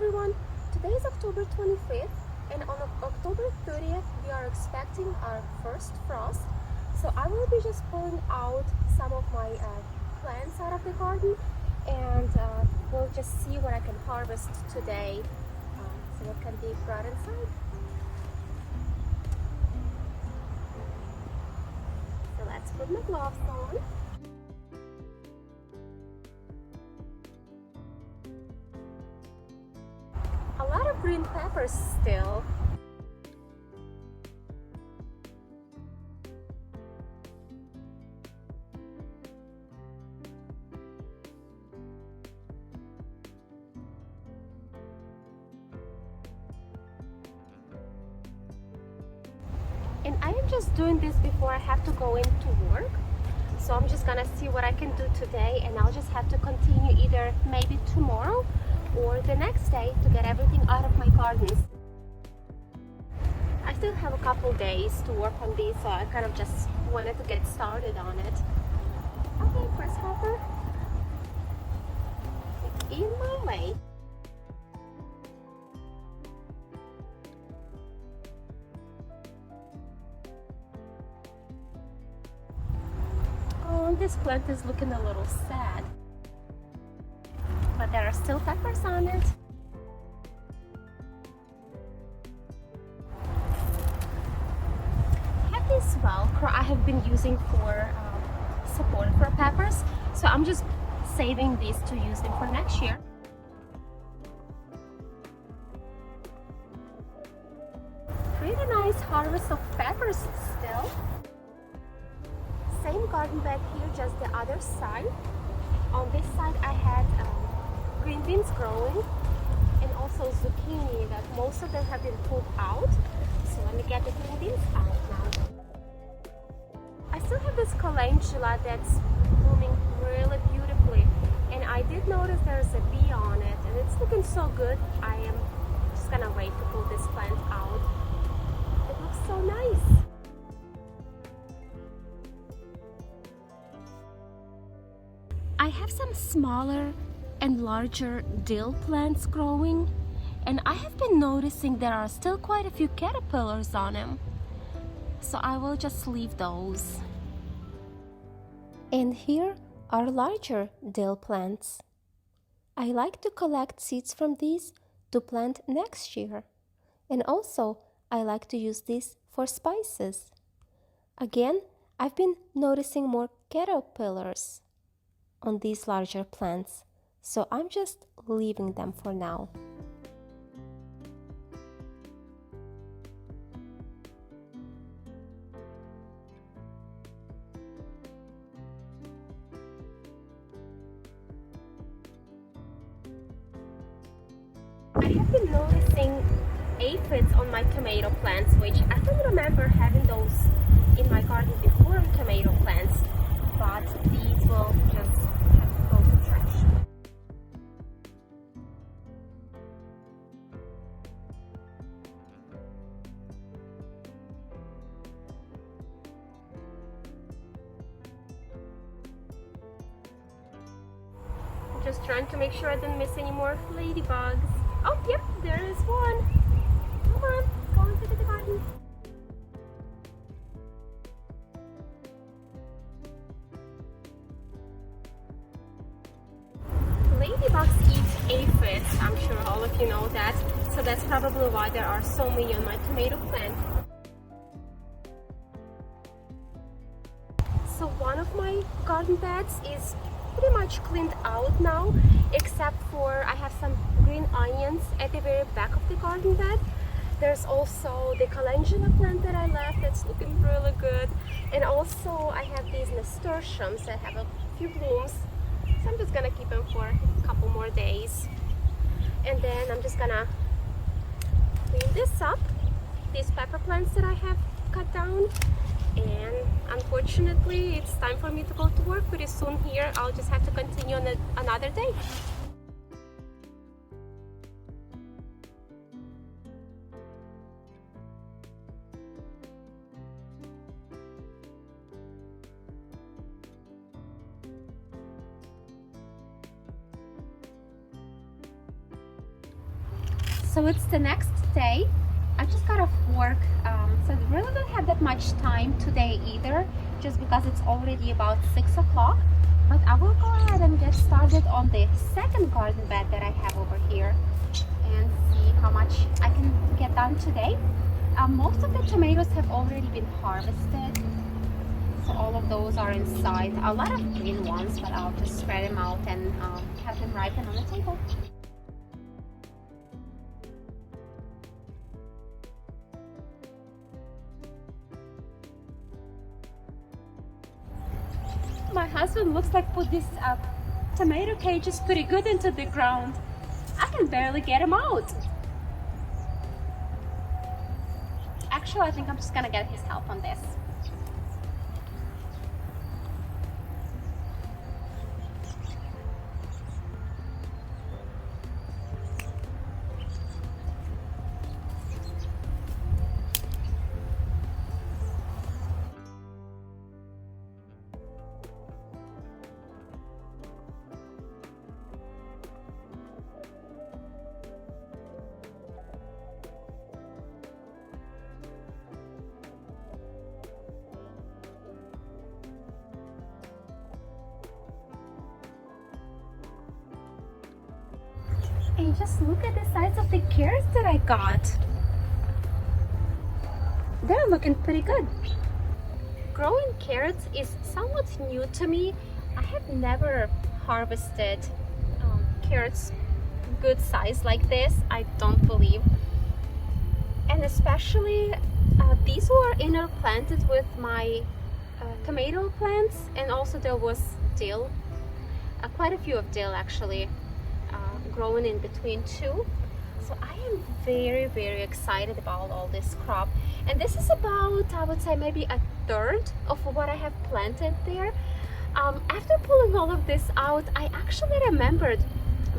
everyone, today is October 25th and on October 30th we are expecting our first frost. So I will be just pulling out some of my plants out of the garden and we'll just see what I can harvest today. So what can be brought inside. So let's put my gloves on. A lot of green peppers still. And I am just doing this before I have to go into work. So I'm just gonna see what I can do today, and I'll just have to continue either maybe tomorrow or the next day to get everything out of my gardens. I still have a couple days to work on these, so I kind of just wanted to get started on it. Okay, grasshopper, it's in my way. Oh, this plant is looking a little sad, but there are still peppers on it. This Velcro I have been using for support for peppers, so I'm just saving these to use them for next year. Pretty nice harvest of peppers still. Same garden bed here, just the other side. On this side I had green beans growing and also zucchini that most of them have been pulled out. So let me get the green beans out now. I still have this calendula that's blooming really beautifully, and I did notice there's a bee on it and it's looking so good. I am just gonna wait to pull this plant out. It looks so nice. I have some smaller and larger dill plants growing, and I have been noticing there are still quite a few caterpillars on them. So I will just leave those. And here are larger dill plants. I like to collect seeds from these to plant next year. And also, I like to use these for spices. Again, I've been noticing more caterpillars on these larger plants, so I'm just leaving them for now. I have been noticing aphids on my tomato plants, which I don't remember having those in my garden before tomato plants, but these will just have to go to trash. I'm just trying to make sure I don't miss any more ladybugs. Oh, yep, there is one. Come on, go into the garden. Ladybugs eat aphids, I'm sure all of you know that. So that's probably why there are so many on my tomato plant. So one of my garden beds is pretty much cleaned out now, except for I have some green onions at the very back of the garden bed. There's also the calendula plant that I left that's looking really good, and also I have these nasturtiums that have a few blooms, so I'm just gonna keep them for a couple more days. And then I'm just gonna clean this up, these pepper plants that I have cut down. And unfortunately it's time for me to go to work pretty soon here. I'll just have to continue on another day. So it's the next day. I just got off work, so I really don't have that much time today either, just because it's already about 6 o'clock. But I will go ahead and get started on the second garden bed that I have over here and see how much I can get done today. Most of the tomatoes have already been harvested, so all of those are inside. A lot of green ones, but I'll just spread them out and have them ripen on the table. My husband looks like put this tomato cages pretty good into the ground. I can barely get them out. Actually, I think I'm just gonna get his help on this. And just look at the size of the carrots that I got. They're looking pretty good. Growing carrots is somewhat new to me. I have never harvested carrots good size like this, I don't believe. And especially these were inner planted with my tomato plants, and also there was dill, quite a few of dill actually growing in between too. So I am very excited about all this crop, and this is about, I would say, maybe a third of what I have planted there. After pulling all of this out, I actually remembered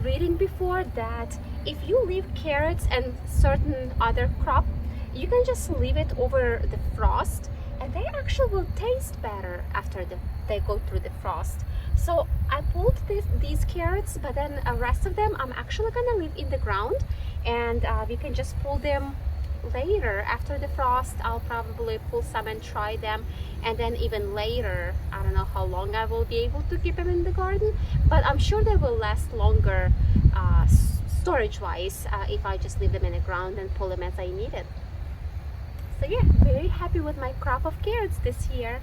reading before that if you leave carrots and certain other crop, you can just leave it over the frost and they actually will taste better after they go through the frost. So I pulled these carrots, but then the rest of them I'm actually gonna leave in the ground, and we can just pull them later after the frost. I'll probably pull some and try them, and then even later, I don't know how long I will be able to keep them in the garden, but I'm sure they will last longer storage wise if I just leave them in the ground and pull them as I need it. So yeah, very happy with my crop of carrots this year.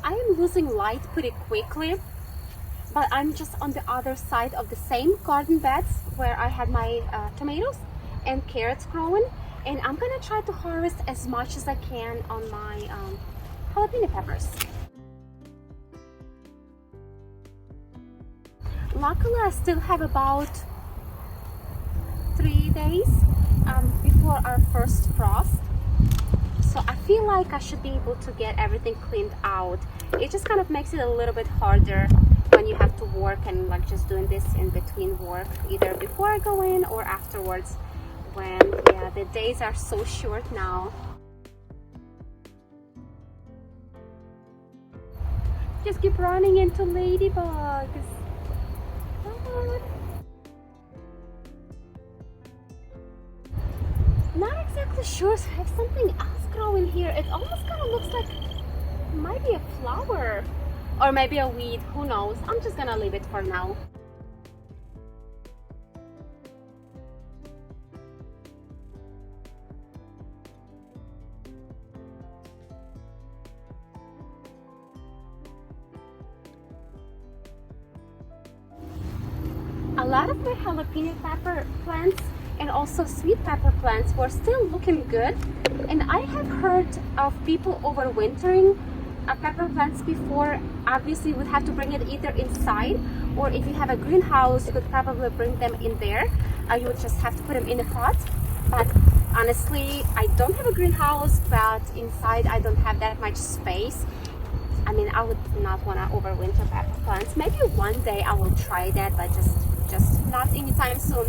I am losing light pretty quickly, but I'm just on the other side of the same garden beds where I had my tomatoes and carrots growing, and I'm gonna try to harvest as much as I can on my jalapeno peppers. Luckily, I still have about 3 days before our first frost, so I feel like I should be able to get everything cleaned out. It just kind of makes it a little bit harder when you have to work and like just doing this in between work, either before I go in or afterwards, when yeah, the days are so short now. Just keep running into ladybugs. Not exactly sure, so I have something else growing here. It almost kind of looks like it might be a flower or maybe a weed, who knows. I'm just gonna leave it for now. A lot of my jalapeno pepper plants and also sweet pepper plants were still looking good, and I have heard of people overwintering pepper plants before. Obviously you would have to bring it either inside, or if you have a greenhouse you could probably bring them in there. You would just have to put them in a pot, but honestly I don't have a greenhouse, but inside I don't have that much space. I mean, I would not want to overwinter pepper plants. Maybe one day I will try that, but just not anytime soon.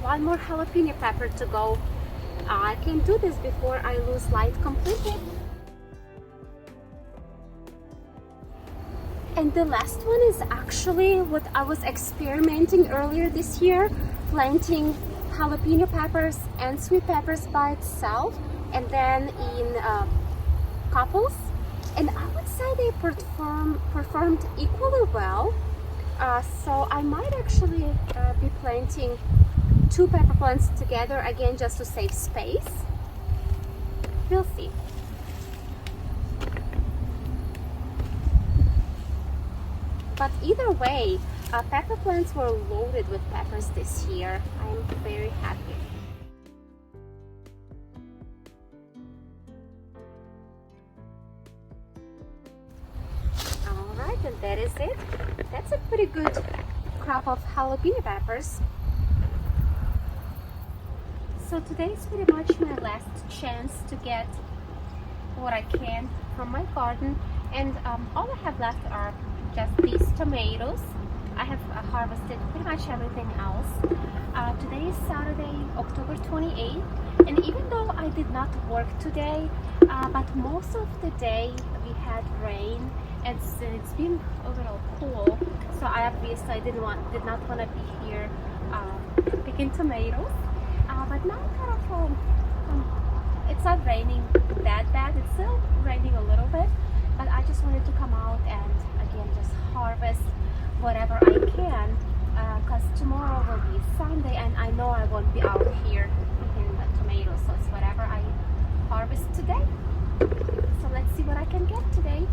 one more jalapeno pepper to go. I can do this before I lose light completely. And the last one is actually what I was experimenting earlier this year, planting jalapeno peppers and sweet peppers by itself and then in couples. And I would say they performed equally well. So I might actually be planting 2 pepper plants together again just to save space. We'll see. But either way, pepper plants were loaded with peppers this year. I'm very happy. Alright, and that is it. That's a pretty good crop of jalapeno peppers. So today is pretty much my last chance to get what I can from my garden, and all I have left are just these tomatoes. I have harvested pretty much everything else. Today is Saturday, October 28th, and even though I did not work today, but most of the day we had rain and it's been a little cool, so I obviously did not want to be here picking tomatoes. But now kind of it's not raining that bad. It's still raining a little bit, but I just wanted to come out and again just harvest whatever I can, because tomorrow will be Sunday and I know I won't be out here picking the tomatoes, so it's whatever I harvest today. So let's see what I can get today.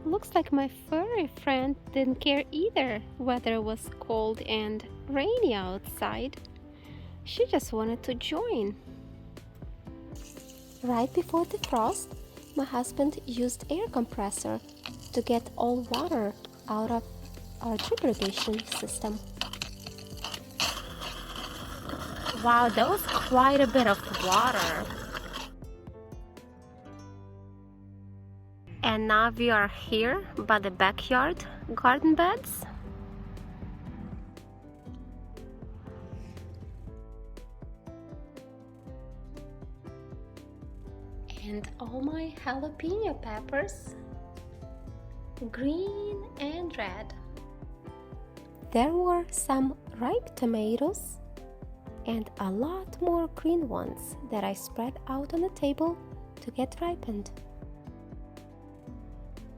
Looks like my furry friend didn't care either whether it was cold and rainy outside. She just wanted to join. Right before the frost, my husband used air compressor to get all water out of our drip irrigation system. Wow, that was quite a bit of water. And now we are here by the backyard garden beds. And all my jalapeno peppers, green and red. There were some ripe tomatoes and a lot more green ones that I spread out on the table to get ripened.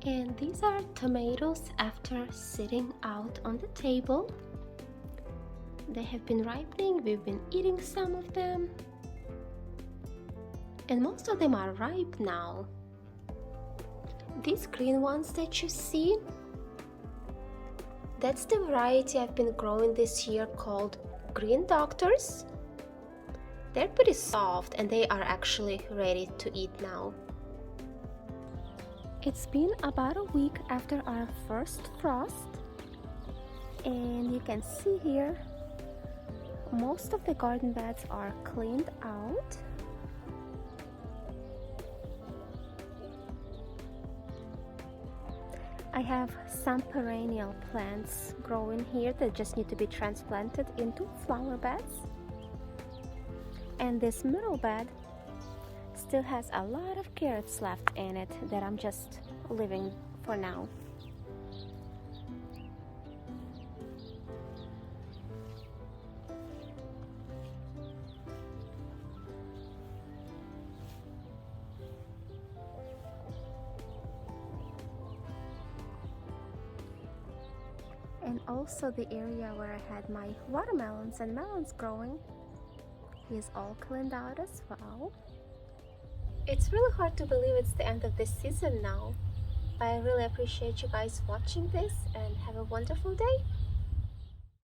And these are tomatoes after sitting out on the table. They have been ripening, we've been eating some of them. And most of them are ripe now. These green ones that you see, that's the variety I've been growing this year called Green Doctors. They're pretty soft and they are actually ready to eat now. It's been about a week after our first frost, and you can see here most of the garden beds are cleaned out. I have some perennial plants growing here that just need to be transplanted into flower beds. And this middle bed still has a lot of carrots left in it that I'm just leaving for now. And also the area where I had my watermelons and melons growing is all cleaned out as well. It's really hard to believe it's the end of this season now. I really appreciate you guys watching this and have a wonderful day.